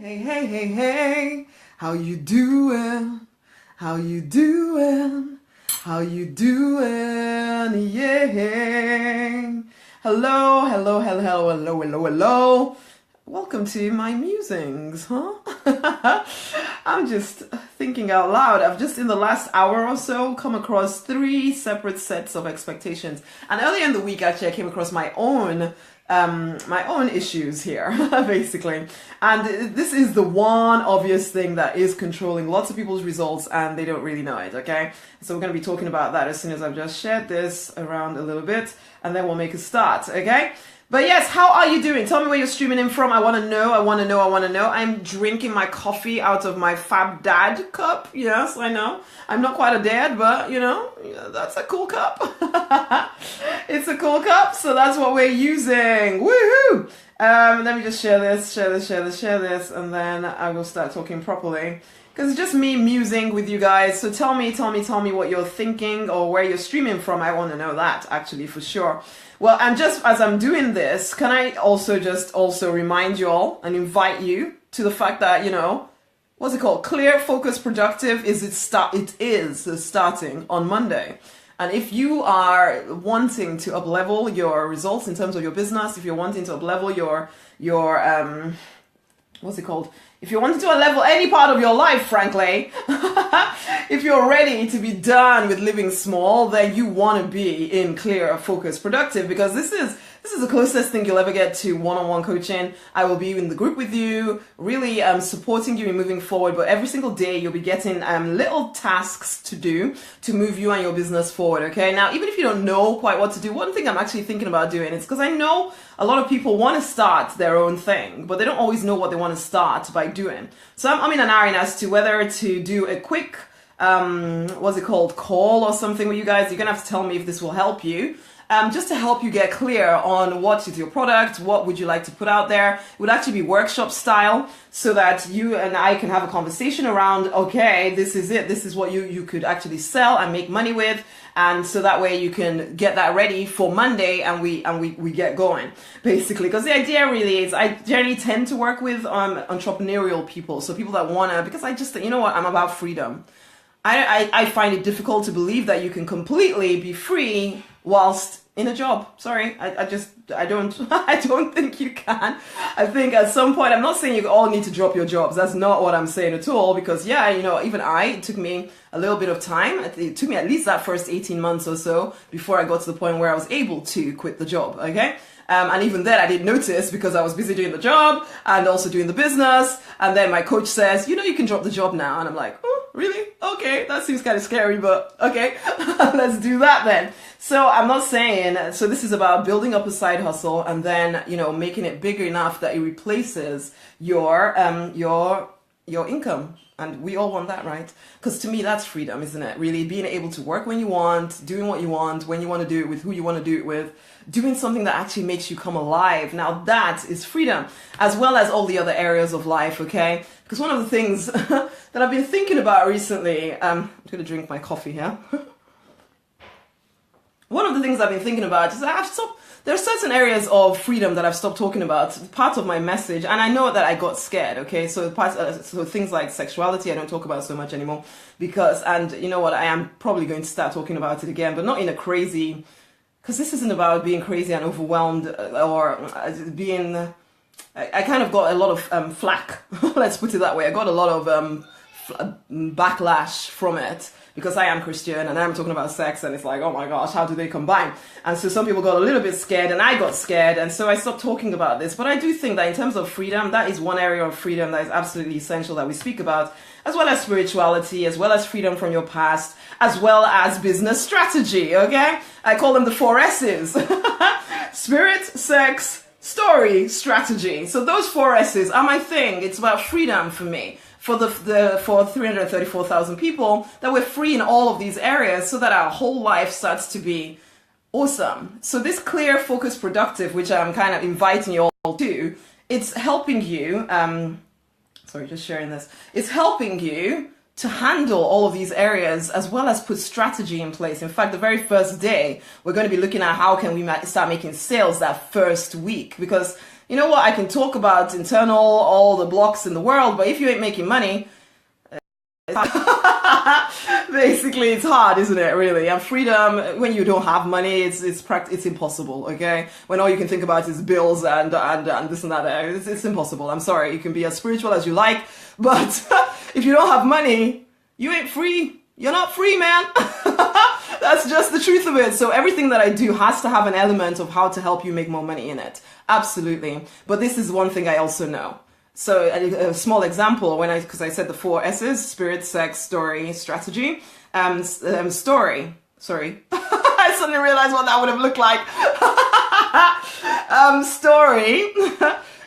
Hey, how you doing? How you doing? How you doing? Yeah. Hello. Welcome to my musings, huh? I'm just thinking out loud. I've just in the last hour or so come across 3 separate sets of expectations. And earlier in the week, actually, I came across my own issues here, basically. And this is the one obvious thing that is controlling lots of people's results and they don't really know it, okay? So we're going to be talking about that as soon as I've just shared this around a little bit, and then we'll make a start, okay? But yes, how are you doing? Tell me where you're streaming in from. I want to know. I'm drinking my coffee out of my Fab Dad cup. Yes, I know. I'm not quite a dad, but that's a cool cup. It's a cool cup, so that's what we're using. Woohoo! Let me just share this, and then I will start talking properly. Because it's just me musing with you guys. So tell me what you're thinking or where you're streaming from. I want to know that, actually, for sure. Well, and just as I'm doing this, can I also remind you all and invite you to the fact that, what's it called? Clear, Focus, Productive it is starting on Monday. And if you are wanting to up-level your results in terms of your business, if you're wanting to up-level your what's it called? If you're wanting to level any part of your life, frankly, if you're ready to be done with living small, then you want to be in Clear, Focus, Productive, because this is the closest thing you'll ever get to one-on-one coaching. I will be in the group with you, really supporting you in moving forward, but every single day you'll be getting little tasks to do to move you and your business forward, okay? Now, even if you don't know quite what to do, one thing I'm actually thinking about doing is because I know a lot of people want to start their own thing, but they don't always know what they want to start by doing. So I'm in an iron as to whether to do a quick, call or something with you guys. You're going to have to tell me if this will help you. Just to help you get clear on what is your product, what would you like to put out there. It would actually be workshop style so that you and I can have a conversation around, okay, this is it. This is what you could actually sell and make money with. And so that way you can get that ready for Monday and we get going, basically. Because the idea really is I generally tend to work with entrepreneurial people. So people that want to, because I just, I'm about freedom. I find it difficult to believe that you can completely be free whilst in a job. Sorry, I don't think you can. I think at some point, I'm not saying you all need to drop your jobs. That's not what I'm saying at all, because even it took me a little bit of time. It took me at least that first 18 months or so before I got to the point where I was able to quit the job, okay? And even then I didn't notice because I was busy doing the job and also doing the business. And then my coach says, you can drop the job now. And I'm like, oh, really? Okay, that seems kind of scary, but okay, let's do that then. So I'm not saying, so this is about building up a side hustle and then, making it big enough that it replaces your income. And we all want that, right? Because to me, that's freedom, isn't it? Really being able to work when you want, doing what you want, when you want to do it with who you want to do it with, doing something that actually makes you come alive. Now that is freedom, as well as all the other areas of life, okay? Because one of the things that I've been thinking about recently, I'm going to drink my coffee here. One of the things I've been thinking about is there are certain areas of freedom that I've stopped talking about, part of my message, and I know that I got scared, okay? So things like sexuality, I don't talk about so much anymore and you know what, I am probably going to start talking about it again, but not in a crazy, because this isn't about being crazy and overwhelmed or being, I kind of got a lot of flack, let's put it that way. I got a lot of backlash from it, because I am Christian and I'm talking about sex and it's like, oh my gosh, how do they combine? And so some people got a little bit scared and I got scared, and so I stopped talking about this. But I do think that in terms of freedom, that is one area of freedom that is absolutely essential that we speak about, as well as spirituality, as well as freedom from your past, as well as business strategy, okay? I call them the 4 S's. Spirit, sex, story, strategy. So those 4 S's are my thing. It's about freedom for me. For 334,000 people, that we're free in all of these areas so that our whole life starts to be awesome. So this Clear, Focus, Productive, which I'm kind of inviting you all to, it's helping you, just sharing this, it's helping you to handle all of these areas as well as put strategy in place. In fact, the very first day, we're going to be looking at how can we start making sales that first week, because you know what, I can talk about internal, all the blocks in the world, but if you ain't making money, basically it's hard, isn't it, really? And freedom, when you don't have money, it's impossible, okay? When all you can think about is bills and this and that, it's impossible. I'm sorry, you can be as spiritual as you like, but if you don't have money, you ain't free. You're not free, man. That's just the truth of it. So everything that I do has to have an element of how to help you make more money in it. Absolutely. But this is one thing I also know. So a small example, because I said the 4 S's: spirit, sex, story, strategy. Story. Sorry. I suddenly realized what that would have looked like. Story.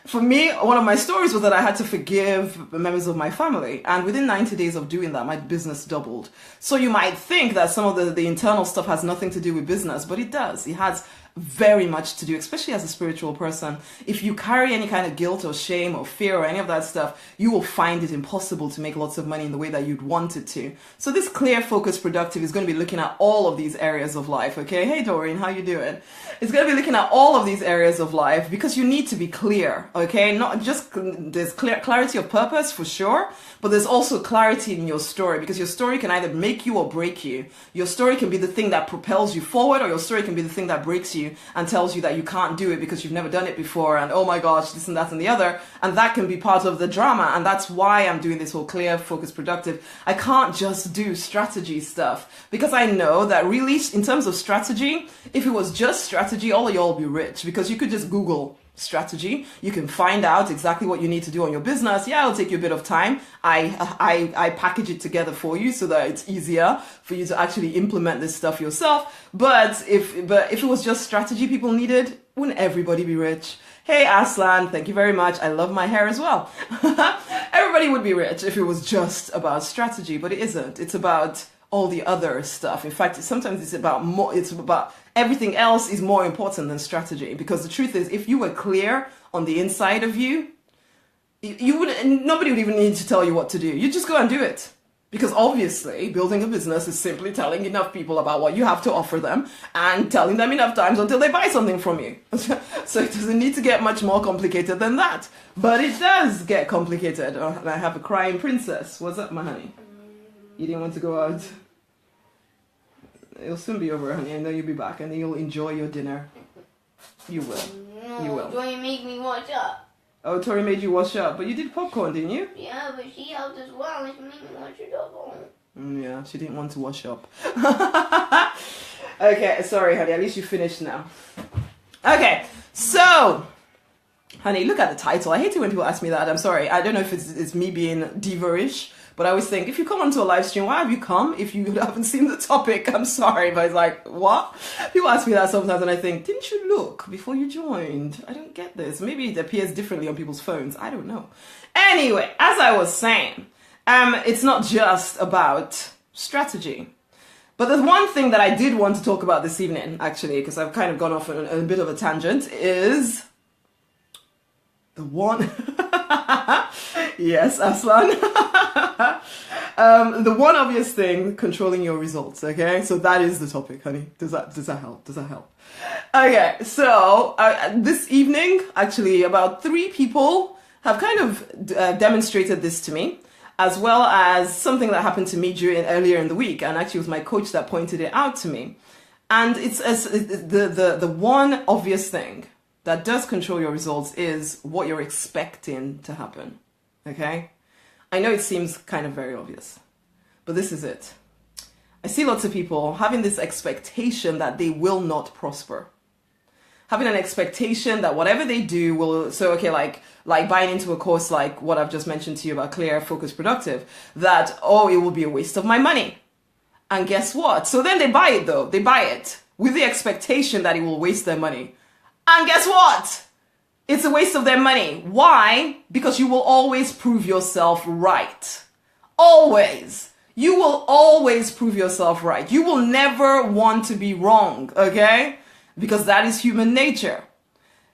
For me, one of my stories was that I had to forgive members of my family. And within 90 days of doing that, my business doubled. So you might think that some of the internal stuff has nothing to do with business, but it does. It has very much to do, especially as a spiritual person. If you carry any kind of guilt or shame or fear or any of that stuff, you will find it impossible to make lots of money in the way that you'd want it to. So this Clear, Focus, Productive is going to be looking at all of these areas of life, okay? Hey, Doreen, how you doing? It's going to be looking at all of these areas of life because you need to be clear, okay? Not just, there's clarity of purpose for sure, but there's also clarity in your story, because your story can either make you or break you. Your story can be the thing that propels you forward, or your story can be the thing that breaks you and tells you that you can't do it because you've never done it before, and oh my gosh, this and that and the other. And that can be part of the drama. And that's why I'm doing this whole Clear, Focus, Productive. I can't just do strategy stuff, because I know that really, in terms of strategy, if it was just strategy, all of y'all would be rich, because you could just Google strategy. You can find out exactly what you need to do on your business. Yeah, it'll take you a bit of time. I package it together for you so that it's easier for you to actually implement this stuff yourself. But if it was just strategy people needed, wouldn't everybody be rich? Hey Aslan, thank you very much. I love my hair as well. Everybody would be rich if it was just about strategy, but it isn't. It's about all the other stuff. In fact, sometimes it's about everything else is more important than strategy, because the truth is, if you were clear on the inside of you, nobody would even need to tell you what to do. You just go and do it. Because obviously, building a business is simply telling enough people about what you have to offer them and telling them enough times until they buy something from you. So it doesn't need to get much more complicated than that. But it does get complicated. Oh, and I have a crying princess. What's up, my honey? You didn't want to go out? It'll soon be over, honey. I know you'll be back, and then you'll enjoy your dinner. You will. No, you will. Tori made me wash up. Oh, Tori made you wash up, but you did popcorn, didn't you? Yeah, but she helped as well, and she made me wash it up. Yeah, she didn't want to wash up. Okay, sorry, honey. At least you finished now. Okay, so, honey, look at the title. I hate it when people ask me that. I'm sorry. I don't know if it's me being diva-ish, but I always think, if you come onto a live stream, why have you come if you haven't seen the topic? I'm sorry, but it's like, what? People ask me that sometimes, and I think, didn't you look before you joined? I don't get this. Maybe it appears differently on people's phones. I don't know. Anyway, as I was saying, it's not just about strategy. But there's one thing that I did want to talk about this evening, actually, because I've kind of gone off on a bit of a tangent, is the one... Yes, Aslan. The one obvious thing, controlling your results, okay? So that is the topic, honey. Does that help? Does that help? Okay, so this evening, actually, about 3 people have kind of demonstrated this to me, as well as something that happened to me earlier in the week, and actually it was my coach that pointed it out to me. And it's the one obvious thing that does control your results is what you're expecting to happen, okay? I know it seems kind of very obvious, but this is it. I see lots of people having this expectation that they will not prosper. Having an expectation that whatever they do will, so okay, like buying into a course like what I've just mentioned to you about Clear, Focus, Productive, that, oh, it will be a waste of my money. And guess what? So then they buy it though. They buy it with the expectation that it will waste their money. And guess what? It's a waste of their money. Why? Because you will always prove yourself right. Always. You will always prove yourself right. You will never want to be wrong, okay? Because that is human nature.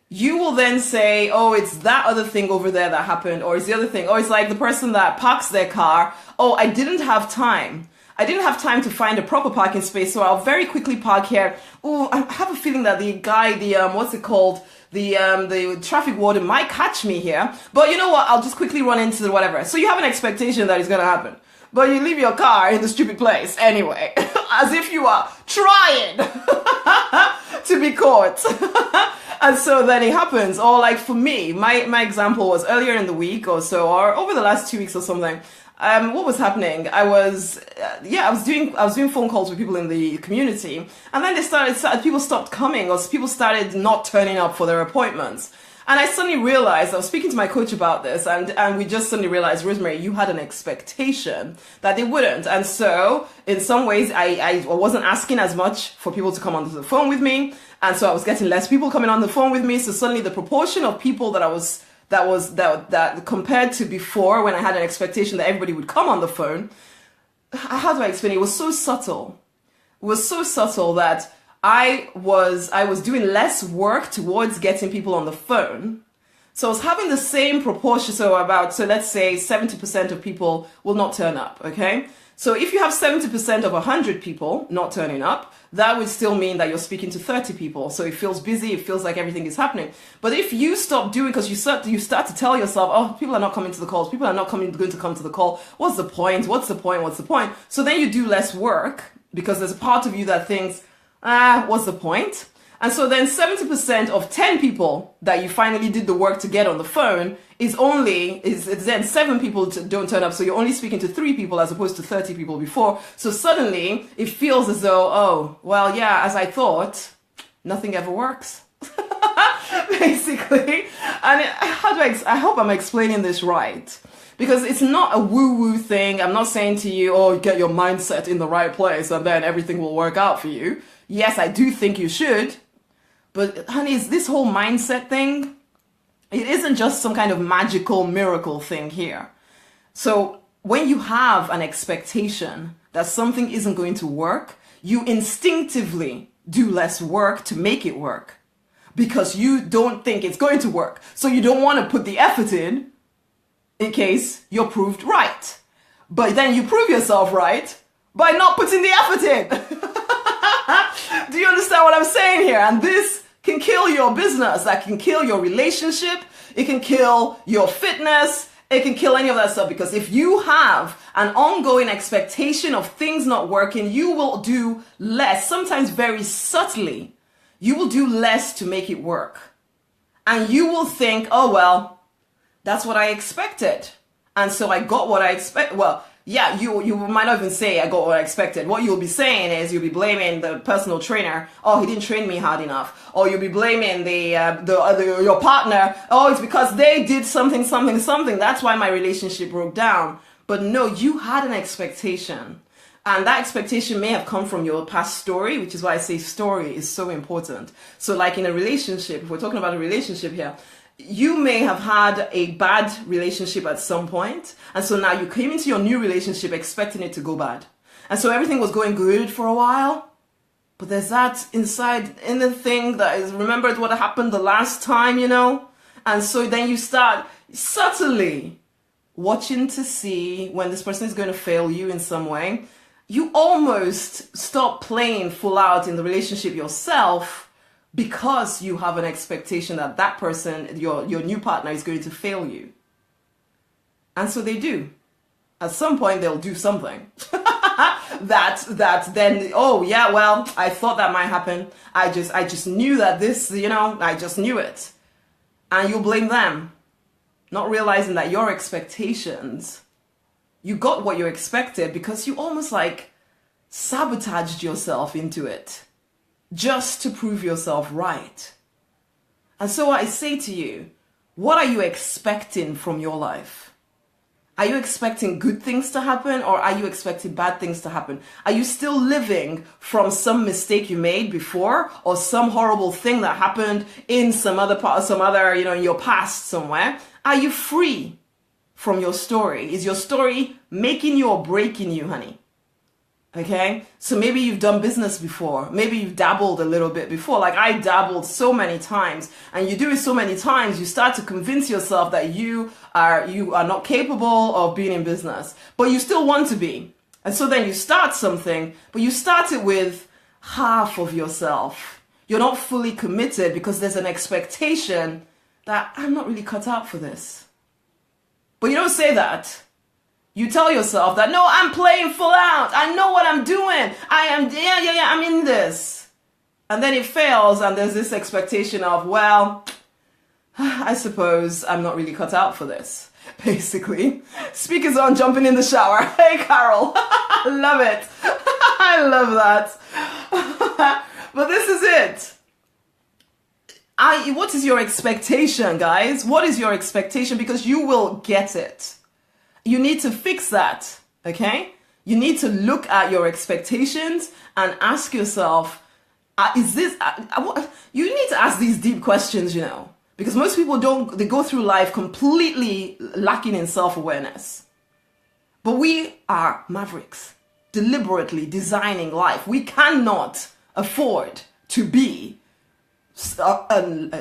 You will then say, oh, it's that other thing over there that happened, or it's the other thing. Or it's like the person that parks their car. Oh, I didn't have time. I didn't have time to find a proper parking space, so I'll very quickly park here. Oh, I have a feeling that the guy, what's it called? The traffic warden might catch me here. But you know what? I'll just quickly run into the whatever. So you have an expectation that it's going to happen. But you leave your car in the stupid place anyway, as if you are trying to be caught. And so then it happens. Or like for me, my example was earlier in the week or so, or over the last 2 weeks or something. What was happening? I was doing phone calls with people in the community, and then people stopped coming, or people started not turning up for their appointments. And I suddenly realized, I was speaking to my coach about this, and we just suddenly realized, Rosemary, you had an expectation that they wouldn't. And so in some ways, I wasn't asking as much for people to come onto the phone with me. And so I was getting less people coming on the phone with me. So suddenly the proportion of people that compared to before, when I had an expectation that everybody would come on the phone, how do I explain it? It was so subtle. It was so subtle that I was doing less work towards getting people on the phone. So I was having the same proportion. So let's say 70% of people will not turn up. Okay. So if you have 70% of 100 people not turning up, that would still mean that you're speaking to 30 people. So it feels busy. It feels like everything is happening. But if you stop doing, because you start to tell yourself, oh, people are not coming to the calls. People are not going to come to the call. What's the point? What's the point? What's the point? So then you do less work because there's a part of you that thinks, what's the point? And so then 70% of 10 people that you finally did the work to get on the phone is then 7 people don't turn up. So you're only speaking to 3 people as opposed to 30 people before. So suddenly it feels as though, oh, well, yeah, as I thought, nothing ever works. Basically. And I hope I'm explaining this right. Because it's not a woo-woo thing. I'm not saying to you, oh, get your mindset in the right place and then everything will work out for you. Yes, I do think you should. But honey, this whole mindset thing, it isn't just some kind of magical miracle thing here. So when you have an expectation that something isn't going to work, you instinctively do less work to make it work because you don't think it's going to work. So you don't want to put the effort in case you're proved right. But then you prove yourself right by not putting the effort in. Do you understand what I'm saying here? And this can kill your business. That can kill your relationship. It can kill your fitness. It can kill any of that stuff. Because if you have an ongoing expectation of things not working, you will do less, sometimes very subtly. You will do less to make it work. And you will think, oh, well, that's what I expected. And so I got what I expect. Well, yeah, you might not even say I got what I expected. What you'll be saying is you'll be blaming the personal trainer. Oh, he didn't train me hard enough. Or you'll be blaming your partner. Oh, it's because they did something. That's why my relationship broke down. But no, you had an expectation. And that expectation may have come from your past story, which is why I say story is so important. So like in a relationship, if we're talking about a relationship here, you may have had a bad relationship at some point, and so now you came into your new relationship expecting it to go bad. And so everything was going good for a while, but there's that inside in the thing that is remembered what happened the last time, And so then you start subtly watching to see when this person is going to fail you in some way. You almost stop playing full out in the relationship yourself, because you have an expectation that that person, your new partner, is going to fail you. And so they do. At some point, they'll do something. that then, oh, yeah, well, I thought that might happen. I just knew that this, I just knew it. And you'll blame them, not realizing that your expectations, you got what you expected because you almost like sabotaged yourself into it, just to prove yourself right. And so I say to you, what are you expecting from your life? Are you expecting good things to happen, or are you expecting bad things to happen? Are you still living from some mistake you made before, or some horrible thing that happened in some other in your past somewhere? Are you free from your story? Is your story making you or breaking you, honey? Okay, so maybe you've done business before. Maybe you've dabbled a little bit before. Like I dabbled so many times, and you do it so many times, you start to convince yourself that you are not capable of being in business, but you still want to be. And so then you start something, but you start it with half of yourself. You're not fully committed because there's an expectation that I'm not really cut out for this. But you don't say that. You tell yourself that, no, I'm playing full out. I know what I'm doing. I'm in this. And then it fails and there's this expectation of, well, I suppose I'm not really cut out for this. Basically, speakers on, jumping in the shower. Hey, Carol. I love it. I love that. But this is it. What is your expectation, guys? What is your expectation? Because you will get it. You need to fix that, okay? You need to look at your expectations and ask yourself, you need to ask these deep questions, you know, because most people they go through life completely lacking in self-awareness. But we are mavericks, deliberately designing life. We cannot afford to be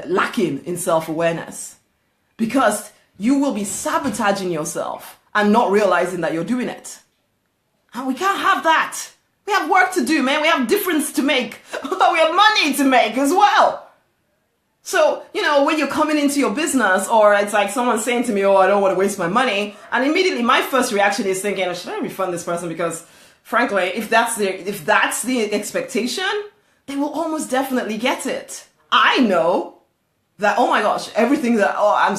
lacking in self-awareness, because you will be sabotaging yourself and not realizing that you're doing it. And we can't have that. We have work to do, man. We have difference to make. We have money to make as well. So, you know, when you're coming into your business, or it's like someone saying to me, oh, I don't want to waste my money. And immediately my first reaction is thinking, should I refund this person? Because frankly, if that's the expectation, they will almost definitely get it. I know that, oh my gosh, everything that,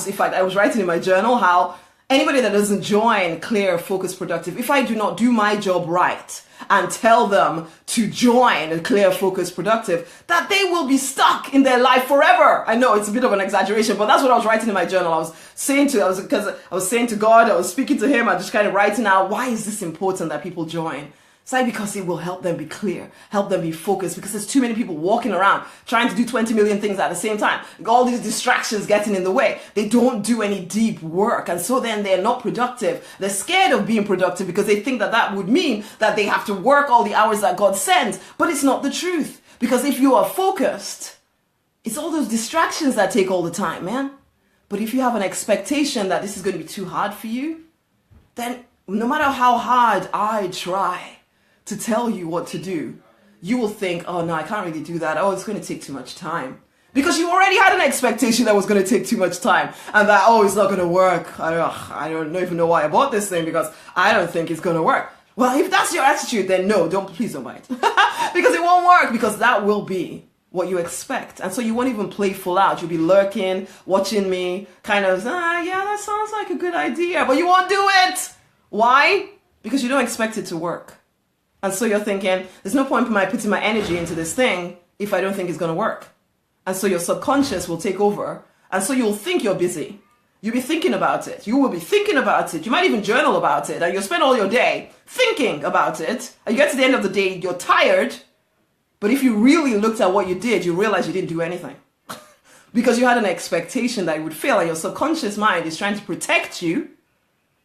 in fact, I was writing in my journal how anybody that doesn't join Clear, Focus, Productive, if I do not do my job right and tell them to join Clear, Focus, Productive, that they will be stuck in their life forever. I know it's a bit of an exaggeration, but that's what I was writing in my journal. I was saying to God, I was speaking to him, I just kind of writing out, why is this important that people join? It's like because it will help them be clear, help them be focused, because there's too many people walking around trying to do 20 million things at the same time. All these distractions getting in the way. They don't do any deep work. And so then they're not productive. They're scared of being productive because they think that would mean that they have to work all the hours that God sends. But it's not the truth. Because if you are focused, it's all those distractions that take all the time, man. But if you have an expectation that this is going to be too hard for you, then no matter how hard I try to tell you what to do, you will think, oh no, I can't really do that. Oh, it's going to take too much time. Because you already had an expectation that was going to take too much time and that, oh, it's not going to work. I don't even know why I bought this thing because I don't think it's going to work. Well, if that's your attitude, then no, please don't buy it. Because it won't work, because that will be what you expect. And so you won't even play full out. You'll be lurking, watching me, kind of, yeah, that sounds like a good idea, but you won't do it. Why? Because you don't expect it to work. And so you're thinking, there's no point in putting my energy into this thing if I don't think it's going to work. And so your subconscious will take over. And so you'll think you're busy. You'll be thinking about it. You will be thinking about it. You might even journal about it. And you'll spend all your day thinking about it. And you get to the end of the day, you're tired. But if you really looked at what you did, you realize you didn't do anything. Because you had an expectation that it would fail. And your subconscious mind is trying to protect you.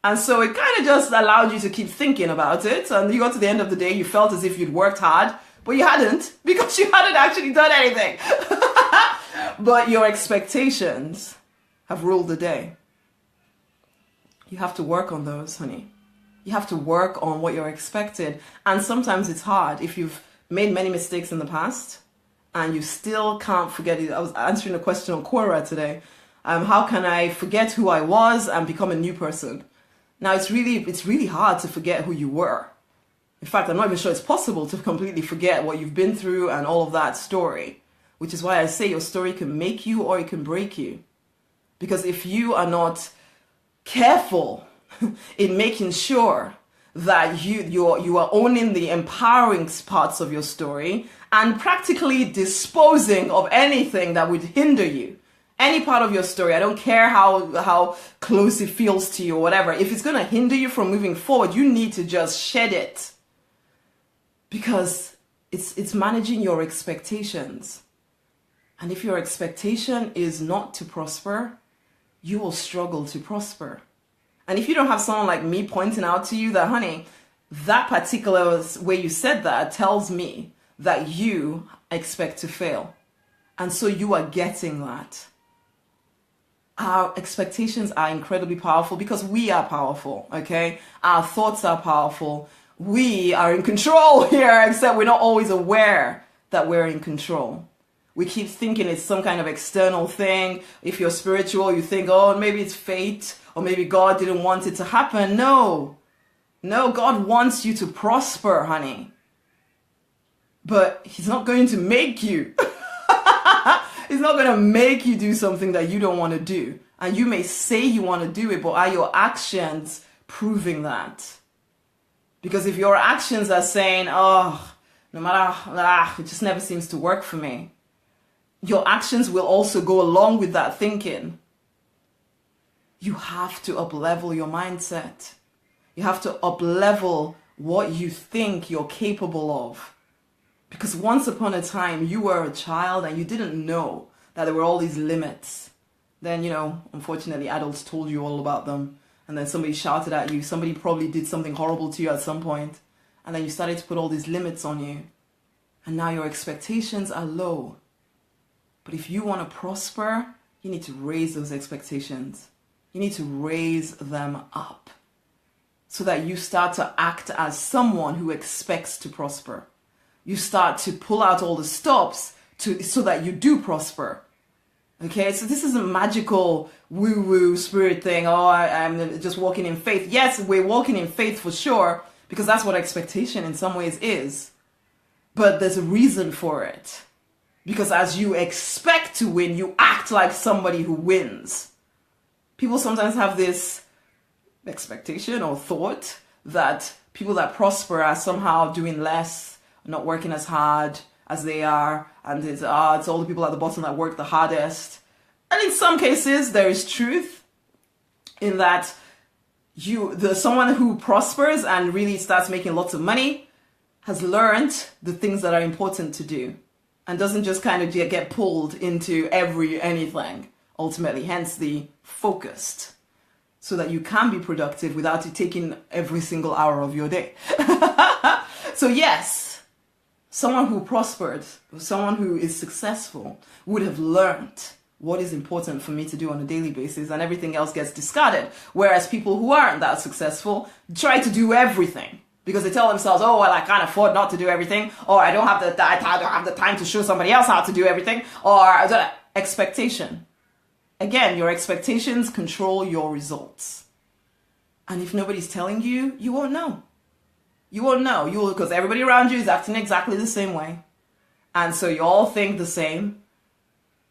And so it kind of just allowed you to keep thinking about it. And you got to the end of the day, you felt as if you'd worked hard, but you hadn't, because you hadn't actually done anything. But your expectations have ruled the day. You have to work on those, honey. You have to work on what you're expected. And sometimes it's hard if you've made many mistakes in the past and you still can't forget it. I was answering a question on Quora today. How can I forget who I was and become a new person? Now, it's really hard to forget who you were. In fact, I'm not even sure it's possible to completely forget what you've been through and all of that story, which is why I say your story can make you or it can break you. Because if you are not careful in making sure that you are owning the empowering parts of your story and practically disposing of anything that would hinder you, any part of your story, I don't care how close it feels to you or whatever, if it's going to hinder you from moving forward, you need to just shed it. Because it's managing your expectations. And if your expectation is not to prosper, you will struggle to prosper. And if you don't have someone like me pointing out to you that, honey, that particular way you said that tells me that you expect to fail. And so you are getting that. Our expectations are incredibly powerful because we are powerful, okay? Our thoughts are powerful. We are in control here, except we're not always aware that we're in control. We keep thinking it's some kind of external thing. If you're spiritual, you think, oh, maybe it's fate, or maybe God didn't want it to happen. No, God wants you to prosper, honey. But he's not going to make you. He's not going to make you do something that you don't want to do. And you may say you want to do it, but are your actions proving that? Because if your actions are saying, oh, no matter, it just never seems to work for me, your actions will also go along with that thinking. You have to up-level your mindset. You have to up-level what you think you're capable of. Because once upon a time, you were a child and you didn't know that there were all these limits. Then, unfortunately, adults told you all about them. And then somebody shouted at you. Somebody probably did something horrible to you at some point. And then you started to put all these limits on you. And now your expectations are low. But if you want to prosper, you need to raise those expectations. You need to raise them up. So that you start to act as someone who expects to prosper. You start to pull out all the stops so that you do prosper. Okay, so this isn't magical woo-woo spirit thing. Oh, I'm just walking in faith. Yes, we're walking in faith for sure, because that's what expectation in some ways is. But there's a reason for it. Because as you expect to win, you act like somebody who wins. People sometimes have this expectation or thought that people that prosper are somehow doing less, not working as hard as they are, and it's all the people at the bottom that work the hardest. And in some cases, there is truth in that someone who prospers and really starts making lots of money has learned the things that are important to do and doesn't just kind of get pulled into anything, ultimately, hence the focused, so that you can be productive without it taking every single hour of your day. So yes, someone who prospered, someone who is successful would have learned what is important for me to do on a daily basis, and everything else gets discarded. Whereas people who aren't that successful try to do everything because they tell themselves, oh, well, I can't afford not to do everything, or I don't have the time to show somebody else how to do everything, or expectation. Again, your expectations control your results. And if nobody's telling you, you won't know. You won't know. Because everybody around you is acting exactly the same way. And so you all think the same.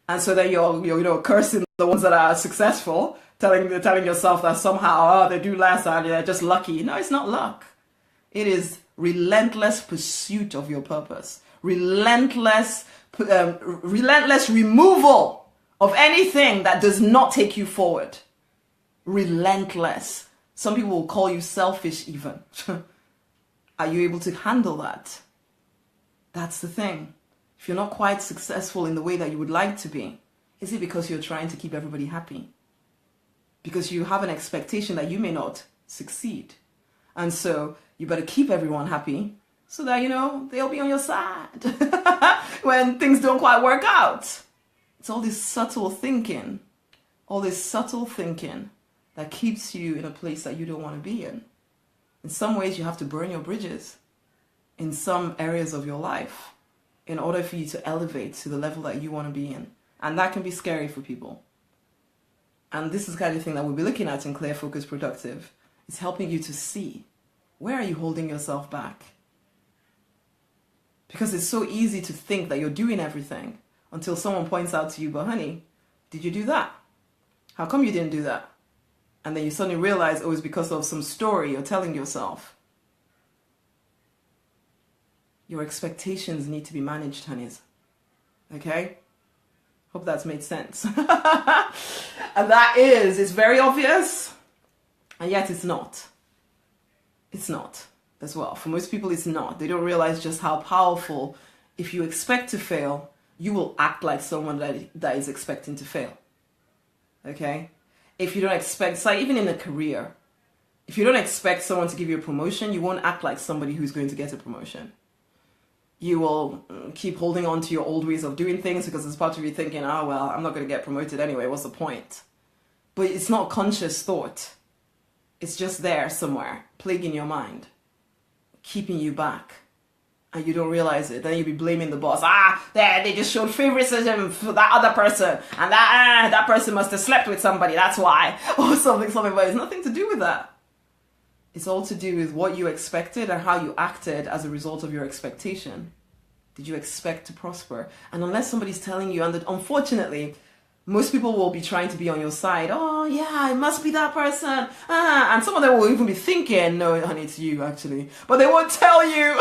And so then you're cursing the ones that are successful, telling yourself that somehow, they do less, and they're just lucky. No, it's not luck. It is relentless pursuit of your purpose. Relentless removal of anything that does not take you forward. Relentless. Some people will call you selfish even. Are you able to handle that? That's the thing. If you're not quite successful in the way that you would like to be, is it because you're trying to keep everybody happy? Because you have an expectation that you may not succeed. And so you better keep everyone happy so that, they'll be on your side when things don't quite work out. It's all this subtle thinking that keeps you in a place that you don't want to be in. In some ways, you have to burn your bridges in some areas of your life in order for you to elevate to the level that you want to be in. And that can be scary for people. And this is the kind of thing that we'll be looking at in Clear, Focus, Productive. It's helping you to see, where are you holding yourself back? Because it's so easy to think that you're doing everything until someone points out to you, but honey, did you do that? How come you didn't do that? And then you suddenly realize, it's because of some story you're telling yourself. Your expectations need to be managed, honeys. Okay? Hope that's made sense. And it's very obvious, and yet it's not. It's not as well. For most people, it's not. They don't realize just how powerful, if you expect to fail, you will act like someone that is expecting to fail. Okay? If you don't expect, it's like even in a career, if you don't expect someone to give you a promotion, you won't act like somebody who's going to get a promotion. You will keep holding on to your old ways of doing things because it's part of you thinking, oh, well, I'm not going to get promoted anyway. What's the point? But it's not conscious thought. It's just there somewhere, plaguing your mind, keeping you back. And you don't realize it. Then you'll be blaming the boss. They just showed favoritism for that other person. And that person must have slept with somebody. That's why. Or something. But it's nothing to do with that. It's all to do with what you expected and how you acted as a result of your expectation. Did you expect to prosper? And unless somebody's telling you, and unfortunately, most people will be trying to be on your side. Oh, yeah, it must be that person. And some of them will even be thinking, no, honey, it's you, actually. But they won't tell you.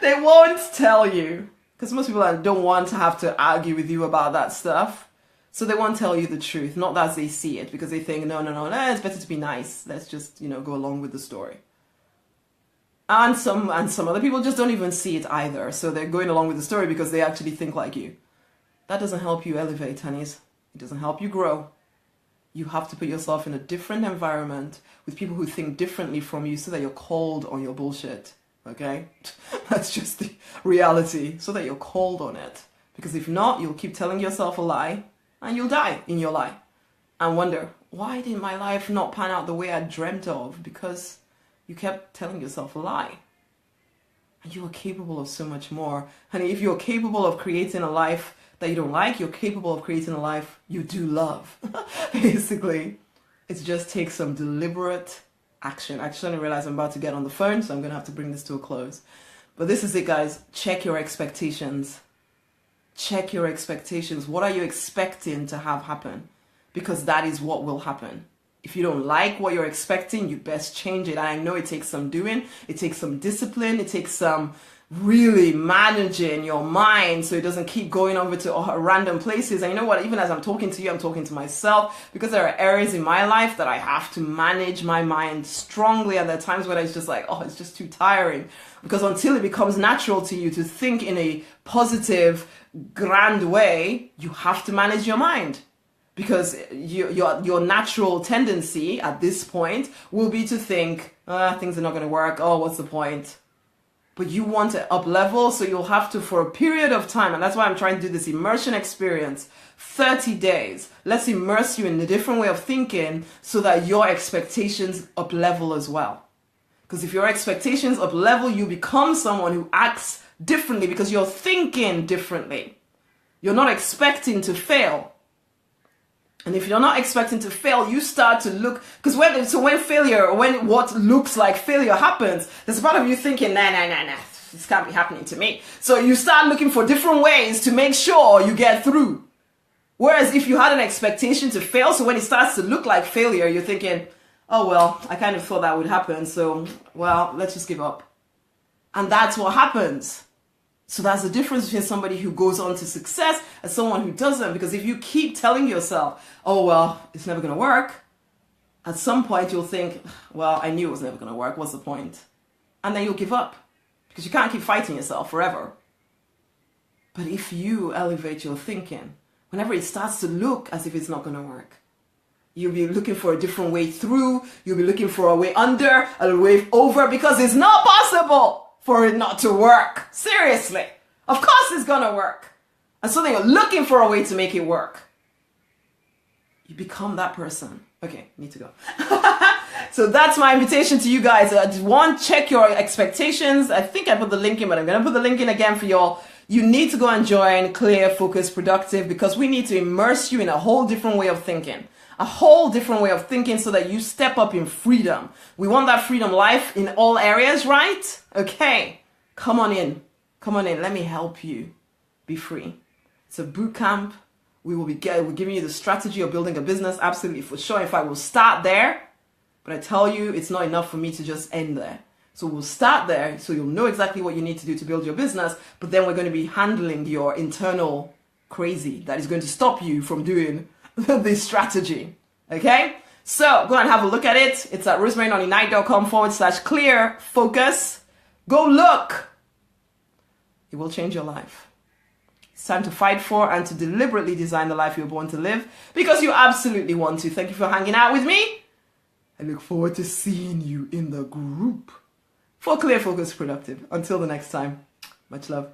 They won't tell you. Because most people don't want to have to argue with you about that stuff. So they won't tell you the truth, not as they see it, because they think, no, it's better to be nice. Let's just, go along with the story. And some other people just don't even see it either. So they're going along with the story because they actually think like you. That doesn't help you elevate, honeys. It doesn't help you grow. You have to put yourself in a different environment with people who think differently from you so that you're called on your bullshit. Okay? That's just the reality. So that you're called on it. Because if not, you'll keep telling yourself a lie and you'll die in your lie. And wonder, why did my life not pan out the way I dreamt of? Because you kept telling yourself a lie. And you are capable of so much more. Honey, if you're capable of creating a life that you don't like, you're capable of creating a life you do love. Basically, it just takes some deliberate action. I actually realize I'm about to get on the phone, so I'm going to have to bring this to a close. But this is it, guys. Check your expectations. Check your expectations. What are you expecting to have happen? Because that is what will happen. If you don't like what you're expecting, you best change it. And I know it takes some doing. It takes some discipline. It takes some really managing your mind so it doesn't keep going over to random places. And you know what? Even as I'm talking to you, I'm talking to myself, because there are areas in my life that I have to manage my mind strongly. And there are times when it's just like, it's just too tiring. Because until it becomes natural to you to think in a positive, grand way, you have to manage your mind. Because your natural tendency at this point will be to think, things are not going to work. Oh, what's the point? But you want to up level, so you'll have to, for a period of time, and that's why I'm trying to do this immersion experience, 30 days. Let's immerse you in a different way of thinking so that your expectations up level as well. Because if your expectations up level, you become someone who acts differently because you're thinking differently. You're not expecting to fail. And if you're not expecting to fail, you start to look, because when what looks like failure happens, there's a part of you thinking, nah, this can't be happening to me. So you start looking for different ways to make sure you get through. Whereas if you had an expectation to fail, so when it starts to look like failure, you're thinking, oh, well, I kind of thought that would happen. So, well, let's just give up. And that's what happens. So that's the difference between somebody who goes on to success and someone who doesn't. Because if you keep telling yourself, oh, well, it's never going to work, at some point you'll think, well, I knew it was never going to work. What's the point? And then you'll give up because you can't keep fighting yourself forever. But if you elevate your thinking, whenever it starts to look as if it's not going to work, you'll be looking for a different way through. You'll be looking for a way under, a way over, because it's not possible for it not to work. Seriously. Of course it's gonna work. And so then you're looking for a way to make it work. You become that person. Okay, need to go. So that's my invitation to you guys. One, check your expectations. I think I put the link in, but I'm gonna put the link in again for y'all. You need to go and join Clear, Focus, Productive, because we need to immerse you in a whole different way of thinking. A whole different way of thinking so that you step up in freedom. We want that freedom life in all areas, right? Okay, come on in. Come on in. Let me help you be free. It's a boot camp. We're giving you the strategy of building a business. Absolutely, for sure. In fact, we'll start there. But I tell you, it's not enough for me to just end there. So we'll start there so you'll know exactly what you need to do to build your business. But then we're going to be handling your internal crazy that is going to stop you from doing this strategy. Okay? So go and have a look at it. It's at rosemarynoninight.com/clear focus. Go look. It will change your life. It's time to fight for and to deliberately design the life you're born to live, because you absolutely want to. Thank you for hanging out with me. I look forward to seeing you in the group for Clear, Focus, Productive. Until the next time, much love.